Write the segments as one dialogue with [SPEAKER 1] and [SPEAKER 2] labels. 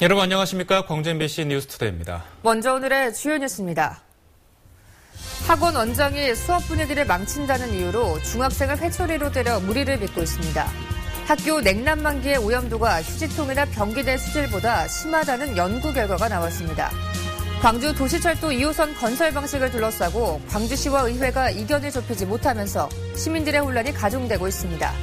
[SPEAKER 1] 여러분 안녕하십니까? 광주 MBC 뉴스투데이입니다.
[SPEAKER 2] 먼저 오늘의 주요 뉴스입니다. 학원 원장이 수업 분위기를 망친다는 이유로 중학생을 회초리로 때려 무리를 빚고 있습니다. 학교 냉난방기의 오염도가 휴지통이나 변기 내 수질보다 심하다는 연구 결과가 나왔습니다. 광주 도시철도 2호선 건설 방식을 둘러싸고 광주시와 의회가 이견을 좁히지 못하면서 시민들의 혼란이 가중되고 있습니다.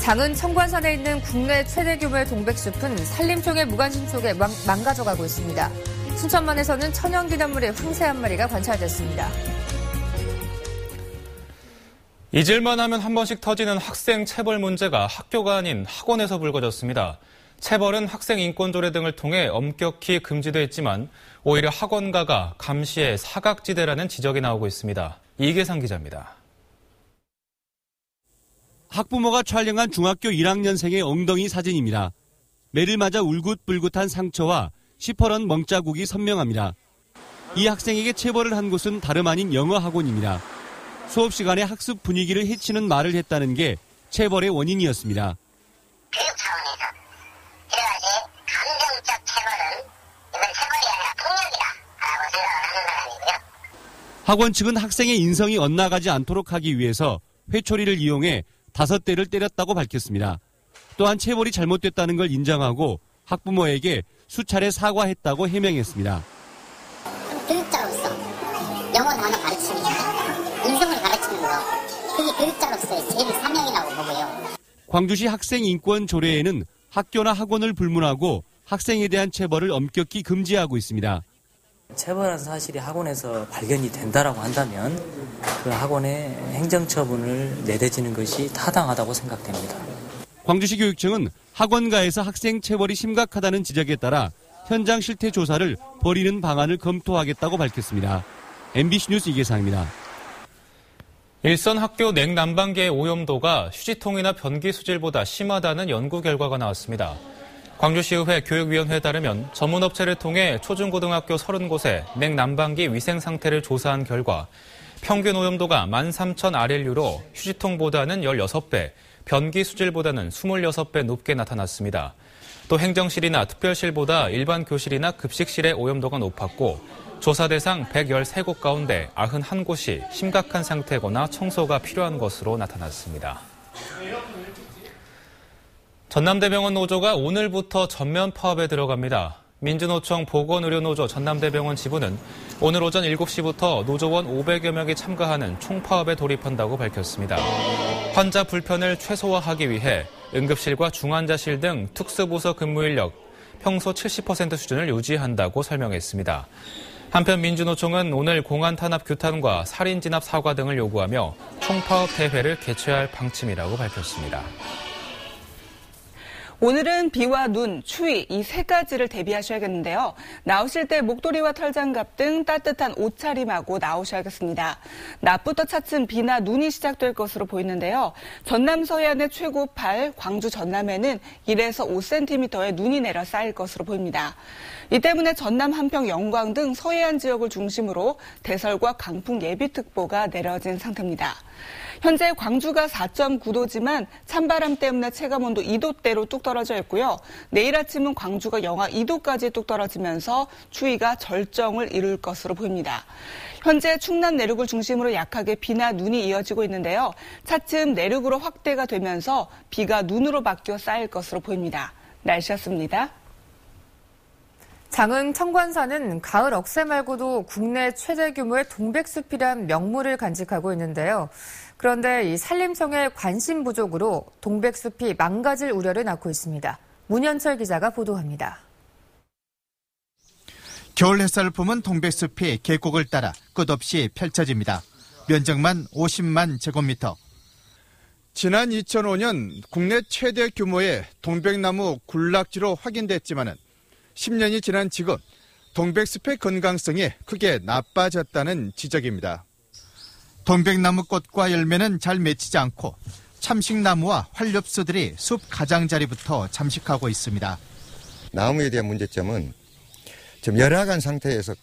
[SPEAKER 2] 장은 청관산에 있는 국내 최대 규모의 동백숲은 산림청의 무관심 속에 망가져가고 있습니다. 순천만에서는 천연기념물의 황새 한 마리가 관찰됐습니다.
[SPEAKER 1] 잊을만 하면 한 번씩 터지는 학생 체벌 문제가 학교가 아닌 학원에서 불거졌습니다. 체벌은 학생 인권조례 등을 통해 엄격히 금지돼 있지만 오히려 학원가가 감시의 사각지대라는 지적이 나오고 있습니다. 이계상 기자입니다.
[SPEAKER 3] 학부모가 촬영한 중학교 1학년생의 엉덩이 사진입니다. 매를 맞아 울긋불긋한 상처와 시퍼런 멍자국이 선명합니다. 이 학생에게 체벌을 한 곳은 다름 아닌 영어 학원입니다. 수업 시간에 학습 분위기를 해치는 말을 했다는 게 체벌의 원인이었습니다.
[SPEAKER 4] 교육 차원에서 그래가지고 감정적 체벌은 이건 체벌이 아니라 폭력이다라고 생각을 하는 사람이고요.
[SPEAKER 3] 학원 측은 학생의 인성이 엇나가지 않도록 하기 위해서 회초리를 이용해 5대를 때렸다고 밝혔습니다. 또한 체벌이 잘못됐다는 걸 인정하고 학부모에게 수차례 사과했다고 해명했습니다.
[SPEAKER 4] 교육자로서 영어 단어 가르치는 인성을 가르치는 거 그게 교육자로서의 제일 사명이라고 보고요.
[SPEAKER 3] 광주시 학생인권조례에는 학교나 학원을 불문하고 학생에 대한 체벌을 엄격히 금지하고 있습니다.
[SPEAKER 5] 체벌한 사실이 학원에서 발견이 된다라고 한다면 그 학원에 행정처분을 내려지는 것이 타당하다고 생각됩니다.
[SPEAKER 3] 광주시 교육청은 학원가에서 학생 체벌이 심각하다는 지적에 따라 현장 실태 조사를 벌이는 방안을 검토하겠다고 밝혔습니다. MBC 뉴스 이계상입니다.
[SPEAKER 1] 일선 학교 냉난방기의 오염도가 휴지통이나 변기 수질보다 심하다는 연구 결과가 나왔습니다. 광주시의회 교육위원회에 따르면 전문업체를 통해 초중고등학교 30곳의 냉난방기 위생 상태를 조사한 결과 평균 오염도가 13,000RLU로 휴지통보다는 16배, 변기 수질보다는 26배 높게 나타났습니다. 또 행정실이나 특별실보다 일반 교실이나 급식실의 오염도가 높았고 조사 대상 113곳 가운데 91곳이 심각한 상태거나 청소가 필요한 것으로 나타났습니다. 전남대병원 노조가 오늘부터 전면 파업에 들어갑니다. 민주노총 보건의료노조 전남대병원 지부는 오늘 오전 7시부터 노조원 500여 명이 참가하는 총파업에 돌입한다고 밝혔습니다. 환자 불편을 최소화하기 위해 응급실과 중환자실 등 특수부서 근무 인력 평소 70% 수준을 유지한다고 설명했습니다. 한편 민주노총은 오늘 공안 탄압 규탄과 살인 진압 사과 등을 요구하며 총파업 대회를 개최할 방침이라고 밝혔습니다.
[SPEAKER 6] 오늘은 비와 눈, 추위 이 세 가지를 대비하셔야겠는데요. 나오실 때 목도리와 털장갑 등 따뜻한 옷차림하고 나오셔야겠습니다. 낮부터 차츰 비나 눈이 시작될 것으로 보이는데요. 전남 서해안의 최고8, 광주 전남에는 1에서 5cm의 눈이 내려 쌓일 것으로 보입니다. 이 때문에 전남, 한평, 영광 등 서해안 지역을 중심으로 대설과 강풍 예비특보가 내려진 상태입니다. 현재 광주가 4.9도지만 찬바람 때문에 체감온도 2도대로 뚝 떨어져 있고요. 내일 아침은 광주가 영하 2도까지 뚝 떨어지면서 추위가 절정을 이룰 것으로 보입니다. 현재 충남 내륙을 중심으로 약하게 비나 눈이 이어지고 있는데요. 차츰 내륙으로 확대가 되면서 비가 눈으로 바뀌어 쌓일 것으로 보입니다. 날씨였습니다.
[SPEAKER 2] 장흥 청관산은 가을 억새 말고도 국내 최대 규모의 동백숲이란 명물을 간직하고 있는데요. 그런데 이 산림청의 관심 부족으로 동백숲이 망가질 우려를 낳고 있습니다. 문현철 기자가 보도합니다.
[SPEAKER 7] 겨울 햇살을 품은 동백숲이 계곡을 따라 끝없이 펼쳐집니다. 면적만 50만 제곱미터. 지난 2005년 국내 최대 규모의 동백나무 군락지로 확인됐지만은 10년이 지난 지금 동백숲의 건강성이 크게 나빠졌다는 지적입니다. 동백나무 꽃과 열매는 잘 맺히지 않고 참식나무와 활엽수들이 숲 가장자리부터 잠식하고 있습니다.
[SPEAKER 8] 나무에 대한 문제점은 좀 열악한 상태에서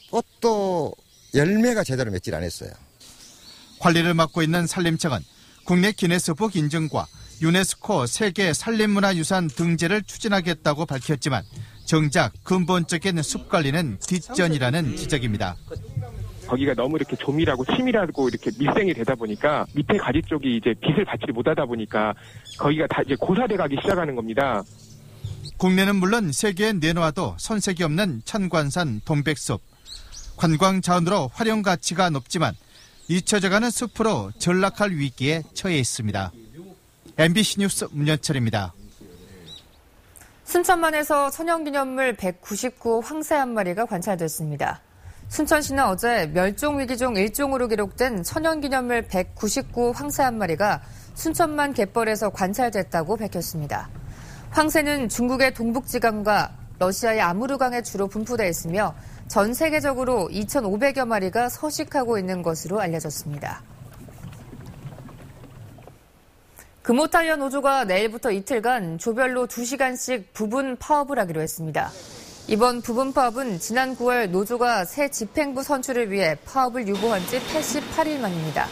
[SPEAKER 8] 꽃도 열매가 제대로 맺질 않았어요.
[SPEAKER 7] 관리를 맡고 있는 산림청은 국내 기네스북 인증과 유네스코 세계 산림문화유산 등재를 추진하겠다고 밝혔지만 정작 근본적인 숲 관리는 뒷전이라는 지적입니다.
[SPEAKER 9] 거기가 너무 이렇게 조밀하고 치밀하고 이렇게 밀생이 되다 보니까 밑에 가지 쪽이 이제 빛을 받지 못하다 보니까 거기가 다 이제 고사돼 가기 시작하는 겁니다.
[SPEAKER 7] 국내는 물론 세계에 내놓아도 손색이 없는 천관산 동백숲. 관광 자원으로 활용 가치가 높지만 잊혀져가는 숲으로 전락할 위기에 처해 있습니다. MBC 뉴스 문현철입니다.
[SPEAKER 2] 순천만에서 천연기념물 199 황새 한 마리가 관찰됐습니다. 순천시는 어제 멸종위기 중 1종으로 기록된 천연기념물 199 황새 한 마리가 순천만 갯벌에서 관찰됐다고 밝혔습니다. 황새는 중국의 동북지강과 러시아의 아무르강에 주로 분포되어 있으며 전 세계적으로 2,500여 마리가 서식하고 있는 것으로 알려졌습니다. 금호타이어 노조가 내일부터 이틀간 조별로 2시간씩 부분 파업을 하기로 했습니다. 이번 부분 파업은 지난 9월 노조가 새 집행부 선출을 위해 파업을 유보한 지 88일 만입니다.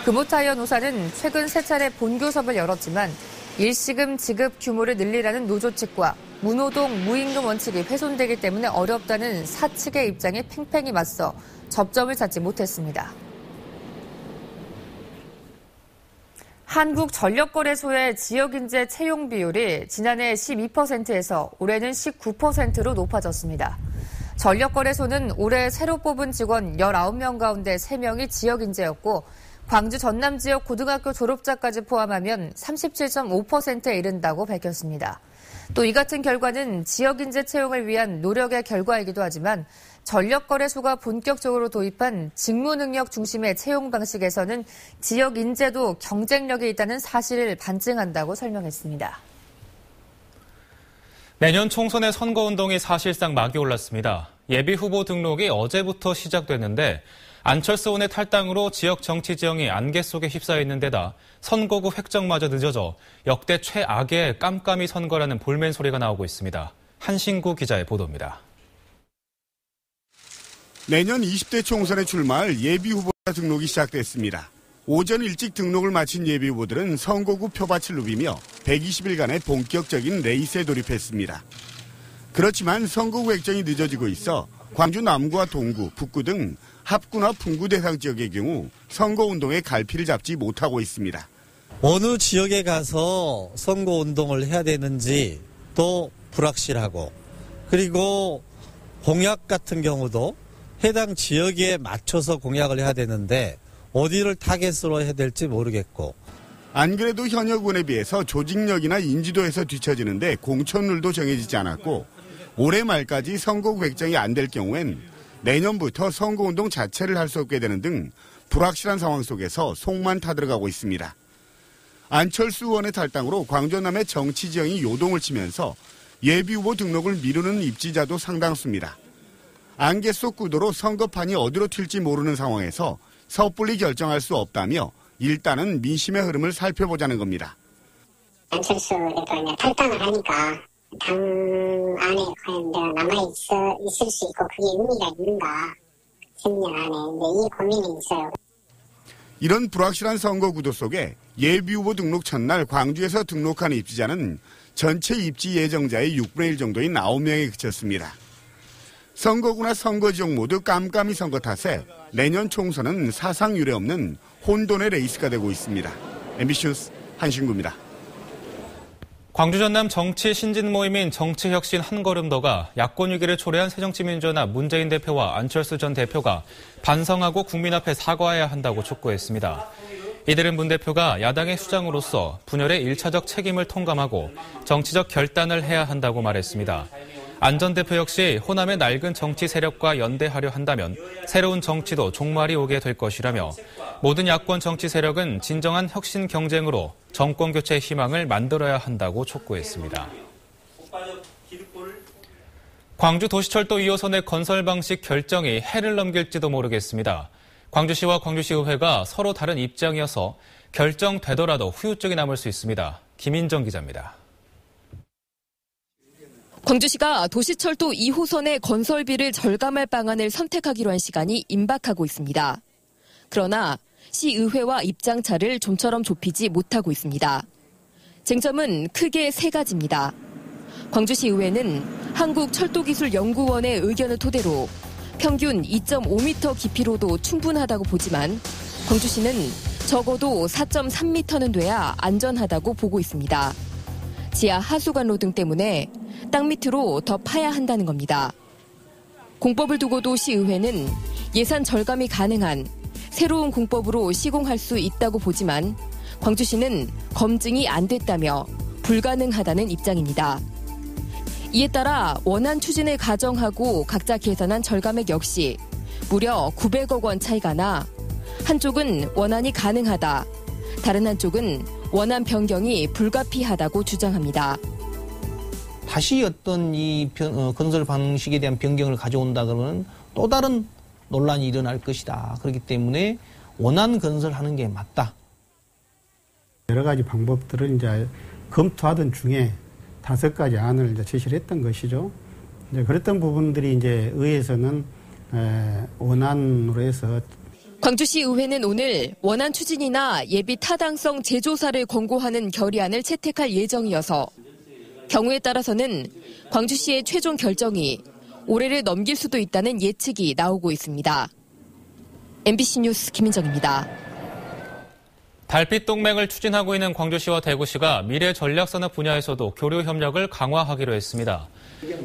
[SPEAKER 2] 금호타이어 노사는 최근 3차례 본교섭을 열었지만 일시금 지급 규모를 늘리라는 노조 측과 무노동, 무임금 원칙이 훼손되기 때문에 어렵다는 사측의 입장에 팽팽히 맞서 접점을 찾지 못했습니다. 한국전력거래소의 지역인재 채용 비율이 지난해 12%에서 올해는 19%로 높아졌습니다. 전력거래소는 올해 새로 뽑은 직원 19명 가운데 3명이 지역인재였고 광주 전남 지역 고등학교 졸업자까지 포함하면 37.5%에 이른다고 밝혔습니다. 또 이 같은 결과는 지역인재 채용을 위한 노력의 결과이기도 하지만 전력거래소가 본격적으로 도입한 직무능력 중심의 채용 방식에서는 지역인재도 경쟁력이 있다는 사실을 반증한다고 설명했습니다.
[SPEAKER 1] 내년 총선의 선거운동이 사실상 막이 올랐습니다. 예비후보 등록이 어제부터 시작됐는데 안철수 의원의 탈당으로 지역 정치 지형이 안개 속에 휩싸여 있는 데다 선거구 획정마저 늦어져 역대 최악의 깜깜이 선거라는 볼멘 소리가 나오고 있습니다. 한신구 기자의 보도입니다.
[SPEAKER 10] 내년 20대 총선에 출마할 예비후보자 등록이 시작됐습니다. 오전 일찍 등록을 마친 예비후보들은 선거구 표밭을 누비며 120일간의 본격적인 레이스에 돌입했습니다. 그렇지만 선거구 획정이 늦어지고 있어 광주 남구와 동구, 북구 등 합구나 분구 대상 지역의 경우 선거운동에 갈피를 잡지 못하고 있습니다.
[SPEAKER 11] 어느 지역에 가서 선거운동을 해야 되는지 또 불확실하고 그리고 공약 같은 경우도 해당 지역에 맞춰서 공약을 해야 되는데 어디를 타겟으로 해야 될지 모르겠고.
[SPEAKER 10] 안 그래도 현역 의원에 비해서 조직력이나 인지도에서 뒤처지는데 공천룰도 정해지지 않았고 올해 말까지 선거구 획정이 안 될 경우엔 내년부터 선거운동 자체를 할 수 없게 되는 등 불확실한 상황 속에서 속만 타들어가고 있습니다. 안철수 의원의 탈당으로 광주 남의 정치 지형이 요동을 치면서 예비후보 등록을 미루는 입지자도 상당수입니다. 안개 속 구도로 선거판이 어디로 튈지 모르는 상황에서 섣불리 결정할 수 없다며 일단은 민심의 흐름을 살펴보자는 겁니다.
[SPEAKER 4] 안철수 대표가 탈당을 하니까 당 안에 과연 내가 남아있을 수 있고 그게 의미가 있는가 10년 안에 이 고민이 있어요.
[SPEAKER 10] 이런 불확실한 선거 구도 속에 예비후보 등록 첫날 광주에서 등록한 입지자는 전체 입지 예정자의 6분의 1 정도인 9명에 그쳤습니다. 선거구나 선거지역 모두 깜깜이 선거 탓에 내년 총선은 사상 유례 없는 혼돈의 레이스가 되고 있습니다. MBC 뉴스 한신구입니다.
[SPEAKER 1] 광주 전남 정치 신진 모임인 정치혁신 한걸음더가 야권 위기를 초래한 새정치민주연합 문재인 대표와 안철수 전 대표가 반성하고 국민 앞에 사과해야 한다고 촉구했습니다. 이들은 문 대표가 야당의 수장으로서 분열의 1차적 책임을 통감하고 정치적 결단을 해야 한다고 말했습니다. 안 전 대표 역시 호남의 낡은 정치 세력과 연대하려 한다면 새로운 정치도 종말이 오게 될 것이라며 모든 야권 정치 세력은 진정한 혁신 경쟁으로 정권 교체의 희망을 만들어야 한다고 촉구했습니다. 광주 도시철도 2호선의 건설 방식 결정이 해를 넘길지도 모르겠습니다. 광주시와 광주시의회가 서로 다른 입장이어서 결정되더라도 후유증이 남을 수 있습니다. 김인정 기자입니다.
[SPEAKER 12] 광주시가 도시철도 2호선의 건설비를 절감할 방안을 선택하기로 한 시간이 임박하고 있습니다. 그러나 시의회와 입장차를 좀처럼 좁히지 못하고 있습니다. 쟁점은 크게 세 가지입니다. 광주시의회는 한국철도기술연구원의 의견을 토대로 평균 2.5m 깊이로도 충분하다고 보지만 광주시는 적어도 4.3m는 돼야 안전하다고 보고 있습니다. 지하 하수관로 등 때문에 땅 밑으로 더 파야 한다는 겁니다. 공법을 두고도 시의회는 예산 절감이 가능한 새로운 공법으로 시공할 수 있다고 보지만 광주시는 검증이 안 됐다며 불가능하다는 입장입니다. 이에 따라 원안 추진을 가정하고 각자 계산한 절감액 역시 무려 900억 원 차이가 나 한쪽은 원안이 가능하다, 다른 한쪽은 원안 변경이 불가피하다고 주장합니다.
[SPEAKER 13] 다시 어떤 이 건설 방식에 대한 변경을 가져온다 그러면 또 다른 논란이 일어날 것이다. 그렇기 때문에 원안 건설하는 게 맞다.
[SPEAKER 14] 여러 가지 방법들을 이제 검토하던 중에 5가지 안을 이제 제시를 했던 것이죠. 이제 그랬던 부분들이 이제 의회에서는 원안으로 해서
[SPEAKER 12] 광주시 의회는 오늘 원안 추진이나 예비 타당성 재조사를 권고하는 결의안을 채택할 예정이어서 경우에 따라서는 광주시의 최종 결정이 올해를 넘길 수도 있다는 예측이 나오고 있습니다. MBC 뉴스 김민정입니다.
[SPEAKER 1] 달빛 동맹을 추진하고 있는 광주시와 대구시가 미래 전략산업 분야에서도 교류 협력을 강화하기로 했습니다.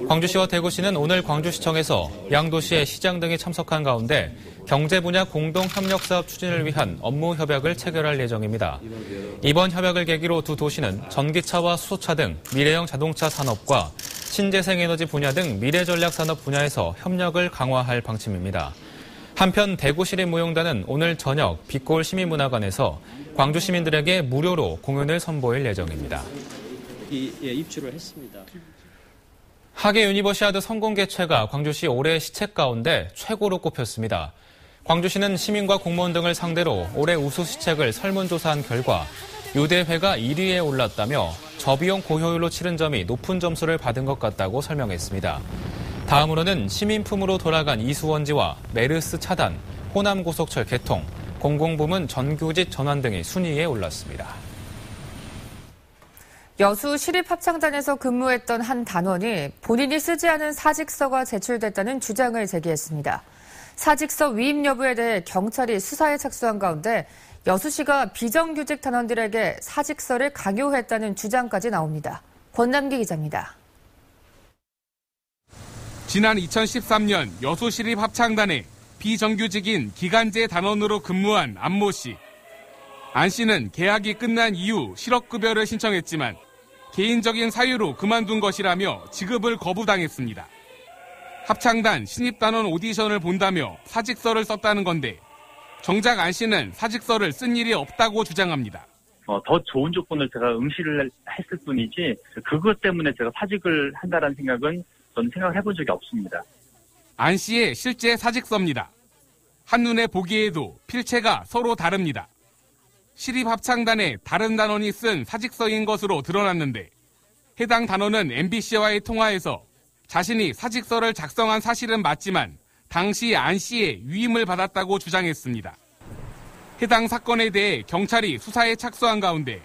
[SPEAKER 1] 광주시와 대구시는 오늘 광주시청에서 양도시의 시장 등이 참석한 가운데 경제 분야 공동 협력 사업 추진을 위한 업무 협약을 체결할 예정입니다. 이번 협약을 계기로 두 도시는 전기차와 수소차 등 미래형 자동차 산업과 신재생에너지 분야 등 미래 전략 산업 분야에서 협력을 강화할 방침입니다. 한편 대구시립무용단은 오늘 저녁 빛골 시민문화관에서 광주 시민들에게 무료로 공연을 선보일 예정입니다.
[SPEAKER 15] 입주를 했습니다.
[SPEAKER 1] 하계 유니버시아드 성공 개최가 광주시 올해 시책 가운데 최고로 꼽혔습니다. 광주시는 시민과 공무원 등을 상대로 올해 우수 시책을 설문조사한 결과 유대회가 1위에 올랐다며 저비용 고효율로 치른 점이 높은 점수를 받은 것 같다고 설명했습니다. 다음으로는 시민품으로 돌아간 이수원지와 메르스 차단, 호남고속철 개통, 공공부문 정규직 전환 등이 순위에 올랐습니다.
[SPEAKER 2] 여수 시립합창단에서 근무했던 한 단원이 본인이 쓰지 않은 사직서가 제출됐다는 주장을 제기했습니다. 사직서 위임 여부에 대해 경찰이 수사에 착수한 가운데 여수시가 비정규직 단원들에게 사직서를 강요했다는 주장까지 나옵니다. 권남기 기자입니다.
[SPEAKER 16] 지난 2013년 여수시립합창단에 비정규직인 기간제 단원으로 근무한 안모 씨. 안 씨는 계약이 끝난 이후 실업급여를 신청했지만 개인적인 사유로 그만둔 것이라며 지급을 거부당했습니다. 합창단 신입단원 오디션을 본다며 사직서를 썼다는 건데 정작 안 씨는 사직서를 쓴 일이 없다고 주장합니다.
[SPEAKER 17] 더 좋은 조건을 제가 응시를 했을 뿐이지 그것 때문에 제가 사직을 한다는 생각은 저는 생각을 해본 적이 없습니다.
[SPEAKER 16] 안 씨의 실제 사직서입니다. 한눈에 보기에도 필체가 서로 다릅니다. 시립합창단의 다른 단원이 쓴 사직서인 것으로 드러났는데 해당 단원은 MBC와의 통화에서 자신이 사직서를 작성한 사실은 맞지만 당시 안 씨의 위임을 받았다고 주장했습니다. 해당 사건에 대해 경찰이 수사에 착수한 가운데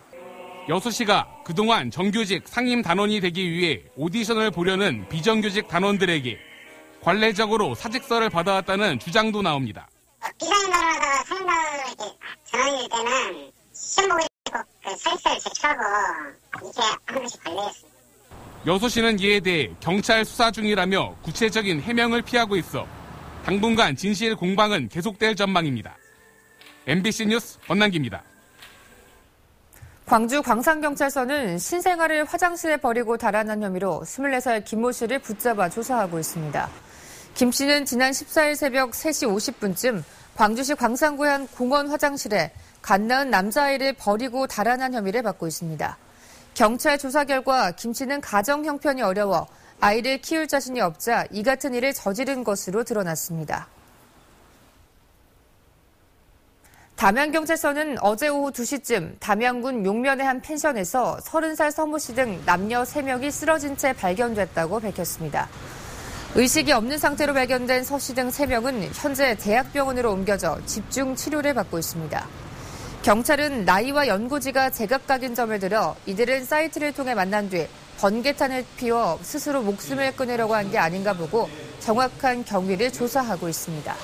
[SPEAKER 16] 여수시가 그동안 정규직 상임 단원이 되기 위해 오디션을 보려는 비정규직 단원들에게 관례적으로 사직서를 받아왔다는 주장도 나옵니다.
[SPEAKER 4] 비상임 단원하다가 상임 단원으로 이렇게 전환이 될 때는 시험 보고 꼭 사직서를 제출하고 이렇게 하는 것이 관례였습니다.
[SPEAKER 16] 여수시는 이에 대해 경찰 수사 중이라며 구체적인 해명을 피하고 있어 당분간 진실 공방은 계속될 전망입니다. MBC 뉴스 권남기입니다.
[SPEAKER 2] 광주 광산경찰서는 신생아를 화장실에 버리고 달아난 혐의로 24살 김모 씨를 붙잡아 조사하고 있습니다. 김 씨는 지난 14일 새벽 3시 50분쯤 광주시 광산구의 한 공원 화장실에 갓 낳은 남자아이를 버리고 달아난 혐의를 받고 있습니다. 경찰 조사 결과 김 씨는 가정 형편이 어려워 아이를 키울 자신이 없자 이 같은 일을 저지른 것으로 드러났습니다. 담양경찰서는 어제 오후 2시쯤 담양군 용면의 한 펜션에서 30살 서모 씨 등 남녀 3명이 쓰러진 채 발견됐다고 밝혔습니다. 의식이 없는 상태로 발견된 서 씨 등 3명은 현재 대학병원으로 옮겨져 집중 치료를 받고 있습니다. 경찰은 나이와 연고지가 제각각인 점을 들어 이들은 사이트를 통해 만난 뒤 번개탄을 피워 스스로 목숨을 끊으려고 한 게 아닌가 보고 정확한 경위를 조사하고 있습니다.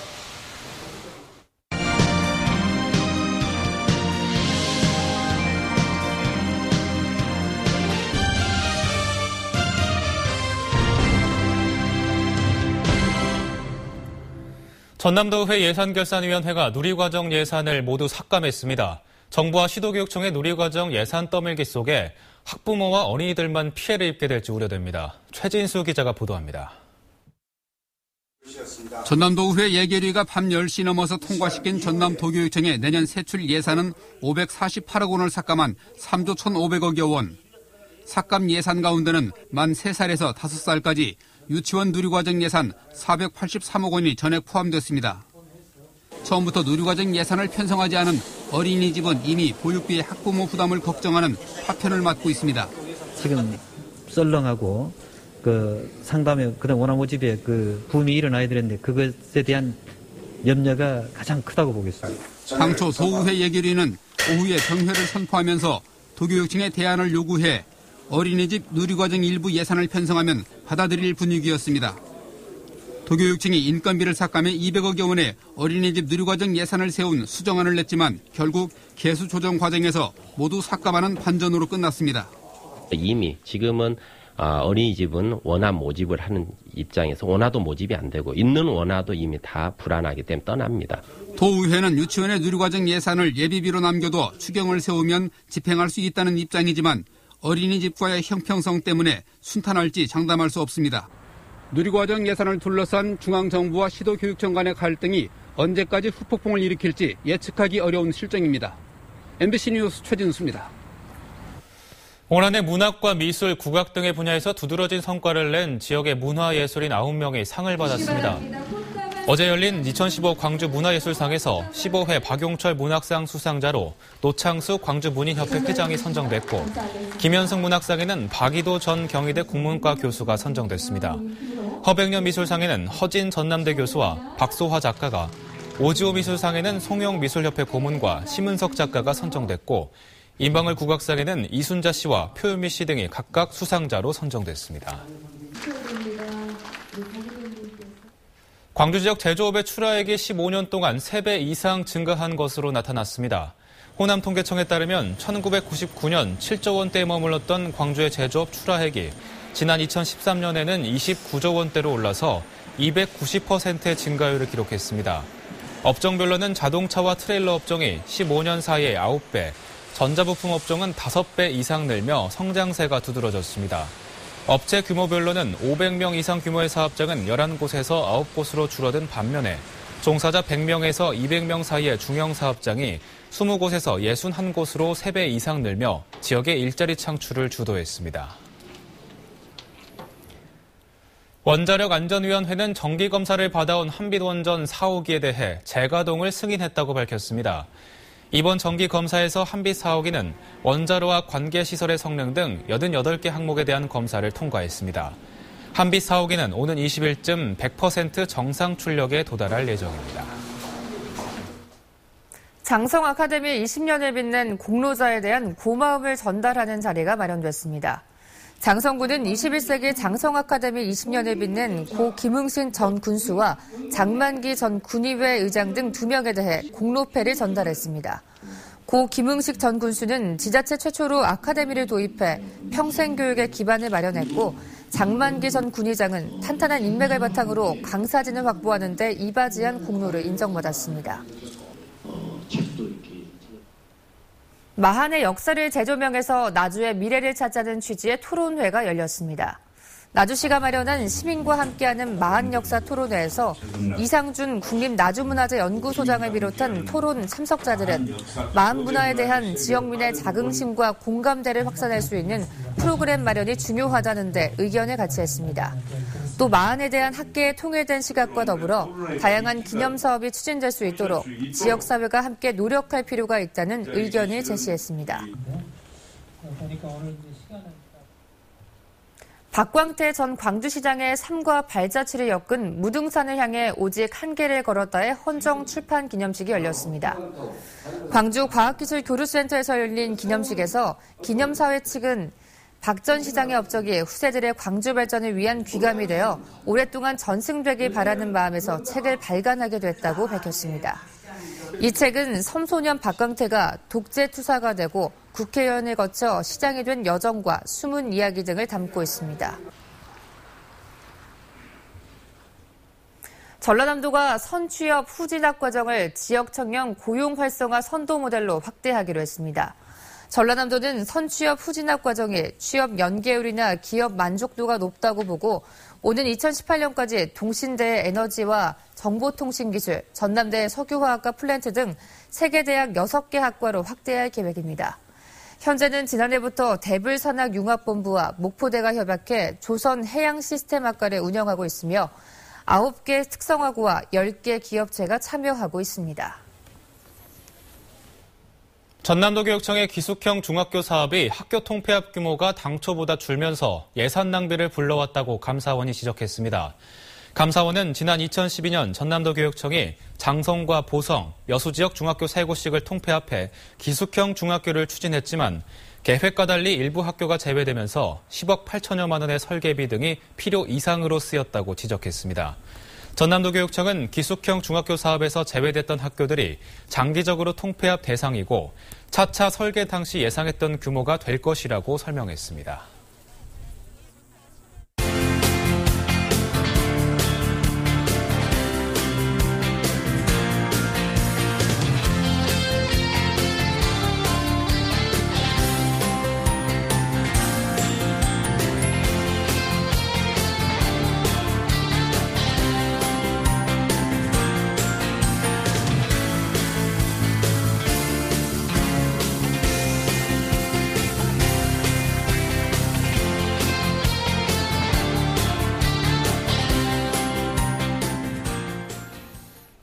[SPEAKER 1] 전남도의회 예산결산위원회가 누리과정 예산을 모두 삭감했습니다. 정부와 시도교육청의 누리과정 예산 떠밀기 속에 학부모와 어린이들만 피해를 입게 될지 우려됩니다. 최진수 기자가 보도합니다.
[SPEAKER 18] 전남도의회 예결위가 밤 10시 넘어서 통과시킨 전남도교육청의 내년 세출 예산은 548억 원을 삭감한 3조 1,500억여 원. 삭감 예산 가운데는 만 3살에서 5살까지 유치원 누리과정 예산 483억 원이 전액 포함됐습니다. 처음부터 누리과정 예산을 편성하지 않은 어린이집은 이미 보육비의 학부모 부담을 걱정하는 파편을 맞고 있습니다.
[SPEAKER 19] 지금 썰렁하고 상담에 그다음 원화모집에 붐이 일어나야 되는데 그것에 대한 염려가 가장 크다고 보겠습니다.
[SPEAKER 18] 당초 도의회 예결위는 오후에 병회를 선포하면서 도교육청에 대안을 요구해 어린이집 누리과정 일부 예산을 편성하면 받아들일 분위기였습니다. 도교육청이 인건비를 삭감해 200억여 원의 어린이집 누리과정 예산을 세운 수정안을 냈지만 결국 개수 조정 과정에서 모두 삭감하는 반전으로 끝났습니다.
[SPEAKER 20] 이미 지금은 어린이집은 원화 모집을 하는 입장에서 원화도 모집이 안 되고 있는 원화도 이미 다 불안하기 때문에 떠납니다.
[SPEAKER 18] 도의회는 유치원의 누리과정 예산을 예비비로 남겨둬 추경을 세우면 집행할 수 있다는 입장이지만 어린이집과의 형평성 때문에 순탄할지 장담할 수 없습니다. 누리과정 예산을 둘러싼 중앙정부와 시도교육청 간의 갈등이 언제까지 후폭풍을 일으킬지 예측하기 어려운 실정입니다. MBC 뉴스 최진수입니다.
[SPEAKER 1] 올 한해 문학과 미술, 국악 등의 분야에서 두드러진 성과를 낸 지역의 문화예술인 9명이 상을 받았습니다. 어제 열린 2015 광주 문화예술상에서 15회 박용철 문학상 수상자로 노창수 광주문인협회 회장이 선정됐고 김현승 문학상에는 박이도 전 경희대 국문과 교수가 선정됐습니다. 허백년 미술상에는 허진 전남대 교수와 박소화 작가가, 오지호 미술상에는 송영 미술협회 고문과 심은석 작가가 선정됐고 임방울 국악상에는 이순자 씨와 표유미 씨 등이 각각 수상자로 선정됐습니다. 광주 지역 제조업의 출하액이 15년 동안 3배 이상 증가한 것으로 나타났습니다. 호남통계청에 따르면 1999년 7조 원대에 머물렀던 광주의 제조업 출하액이 지난 2013년에는 29조 원대로 올라서 290%의 증가율을 기록했습니다. 업종별로는 자동차와 트레일러 업종이 15년 사이에 9배, 전자부품 업종은 5배 이상 늘며 성장세가 두드러졌습니다. 업체 규모별로는 500명 이상 규모의 사업장은 11곳에서 9곳으로 줄어든 반면에 종사자 100명에서 200명 사이의 중형 사업장이 20곳에서 61곳으로 3배 이상 늘며 지역의 일자리 창출을 주도했습니다. 원자력안전위원회는 정기검사를 받아온 한빛원전 4호기에 대해 재가동을 승인했다고 밝혔습니다. 이번 정기검사에서 한빛 4호기는 원자로와 관계시설의 성능 등 88개 항목에 대한 검사를 통과했습니다. 한빛 4호기는 오는 20일쯤 100% 정상 출력에 도달할 예정입니다.
[SPEAKER 2] 장성 아카데미 20년을 빛낸 공로자에 대한 고마움을 전달하는 자리가 마련됐습니다. 장성군은 21세기 장성 아카데미 20년을 빛낸 고 김흥신 전 군수와 장만기 전 군의회 의장 등 2명에 대해 공로패를 전달했습니다. 고 김흥식 전 군수는 지자체 최초로 아카데미를 도입해 평생교육의 기반을 마련했고, 장만기 전 군의장은 탄탄한 인맥을 바탕으로 강사진을 확보하는 데 이바지한 공로를 인정받았습니다. 마한의 역사를 재조명해서 나주의 미래를 찾자는 취지의 토론회가 열렸습니다. 나주시가 마련한 시민과 함께하는 마한 역사 토론회에서 이상준 국립나주문화재연구소장을 비롯한 토론 참석자들은 마한 문화에 대한 지역민의 자긍심과 공감대를 확산할 수 있는 프로그램 마련이 중요하다는 데 의견을 같이 했습니다. 또 마한에 대한 학계의 통일된 시각과 더불어 다양한 기념사업이 추진될 수 있도록 지역사회가 함께 노력할 필요가 있다는 의견을 제시했습니다. 박광태 전 광주시장의 삶과 발자취를 엮은 무등산을 향해 오직 한 길을 걸었다의 헌정 출판 기념식이 열렸습니다. 광주 과학기술교류센터에서 열린 기념식에서 기념사회 측은 박 전 시장의 업적이 후세들의 광주 발전을 위한 귀감이 되어 오랫동안 전승되길 바라는 마음에서 책을 발간하게 됐다고 밝혔습니다. 이 책은 섬소년 박광태가 독재투사가 되고 국회의원을 거쳐 시장이 된 여정과 숨은 이야기 등을 담고 있습니다. 전라남도가 선취업 후진학 과정을 지역 청년 고용 활성화 선도 모델로 확대하기로 했습니다. 전라남도는 선취업 후진학 과정이 취업 연계율이나 기업 만족도가 높다고 보고 오는 2018년까지 동신대의 에너지와 정보통신기술, 전남대의 석유화학과 플랜트 등 세계대학 6개 학과로 확대할 계획입니다. 현재는 지난해부터 대불산학융합본부와 목포대가 협약해 조선해양시스템학과를 운영하고 있으며 9개 특성화고와 10개 기업체가 참여하고 있습니다.
[SPEAKER 1] 전남도교육청의 기숙형 중학교 사업이 학교 통폐합 규모가 당초보다 줄면서 예산 낭비를 불러왔다고 감사원이 지적했습니다. 감사원은 지난 2012년 전남도교육청이 장성과 보성, 여수 지역 중학교 3곳씩을 통폐합해 기숙형 중학교를 추진했지만 계획과 달리 일부 학교가 제외되면서 10억 8천여만 원의 설계비 등이 필요 이상으로 쓰였다고 지적했습니다. 전남도교육청은 기숙형 중학교 사업에서 제외됐던 학교들이 장기적으로 통폐합 대상이고 차차 설계 당시 예상했던 규모가 될 것이라고 설명했습니다.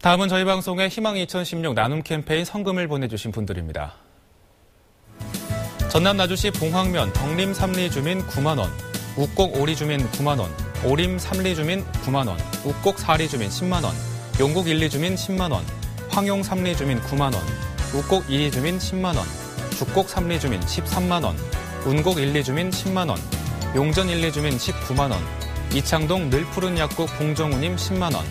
[SPEAKER 1] 다음은 저희 방송의 희망 2016 나눔 캠페인 성금을 보내주신 분들입니다. 전남 나주시 봉황면 덕림 3리 주민 9만 원, 우곡 5리 주민 9만 원, 오림 3리 주민 9만 원, 우곡 4리 주민 10만 원, 용곡 1리 주민 10만 원, 황용 3리 주민 9만 원, 우곡 2리 주민 10만 원, 죽곡 3리 주민 13만 원, 운곡 1리 주민 10만 원, 용전 1리 주민 19만 원, 이창동 늘푸른 약국 공정우님 10만 원,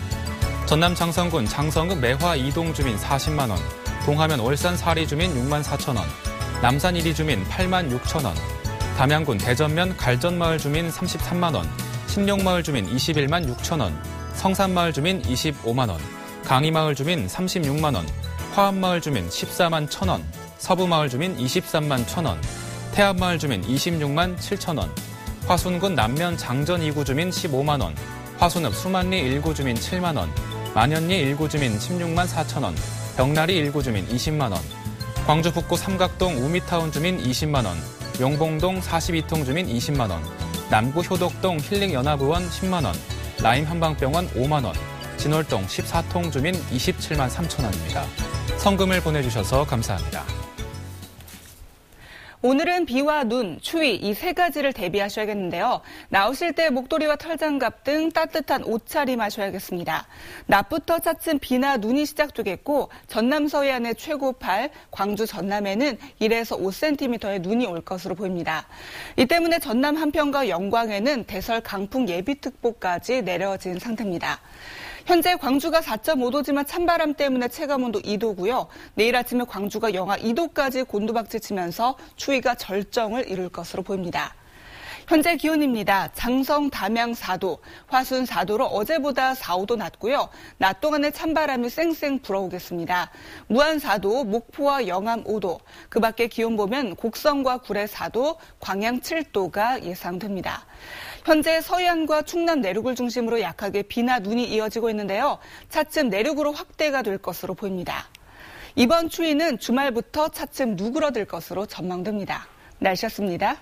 [SPEAKER 1] 전남 장성군 장성읍 매화 2동 주민 40만 원, 동하면 월산 4리 주민 6만 4천 원, 남산 1리 주민 8만 6천 원, 담양군 대전면 갈전마을 주민 33만 원, 신룡마을 주민 21만 6천 원, 성산마을 주민 25만 원, 강이마을 주민 36만 원, 화암마을 주민 14만 1천 원, 서부마을 주민 23만 1천 원, 태압마을 주민 26만 7천 원, 화순군 남면 장전 2구 주민 15만 원, 화순읍 수만리 1구 주민 7만 원, 만현리 1구 주민 16만 4천 원, 벽나리 1구 주민 20만 원, 광주 북구 삼각동 우미타운 주민 20만 원, 용봉동 42통 주민 20만 원, 남구 효덕동 힐링연합의원 10만 원, 라임 한방병원 5만 원, 진월동 14통 주민 27만 3천 원입니다. 성금을 보내주셔서 감사합니다.
[SPEAKER 6] 오늘은 비와 눈, 추위 이 세 가지를 대비하셔야겠는데요. 나오실 때 목도리와 털장갑 등 따뜻한 옷차림하셔야겠습니다. 낮부터 차츰 비나 눈이 시작되겠고 전남 서해안의 최고팔, 광주 전남에는 1에서 5cm의 눈이 올 것으로 보입니다. 이 때문에 전남 한평과 영광에는 대설 강풍 예비특보까지 내려진 상태입니다. 현재 광주가 4.5도지만 찬바람 때문에 체감온도 2도고요. 내일 아침에 광주가 영하 2도까지 곤두박질 치면서 추위가 절정을 이룰 것으로 보입니다. 현재 기온입니다. 장성, 담양 4도, 화순 4도로 어제보다 4, 5도 낮고요. 낮 동안에 찬바람이 쌩쌩 불어오겠습니다. 무안 4도, 목포와 영암 5도, 그 밖에 기온 보면 곡성과 구례 4도, 광양 7도가 예상됩니다. 현재 서해안과 충남 내륙을 중심으로 약하게 비나 눈이 이어지고 있는데요. 차츰 내륙으로 확대가 될 것으로 보입니다. 이번 추위는 주말부터 차츰 누그러들 것으로 전망됩니다. 날씨였습니다.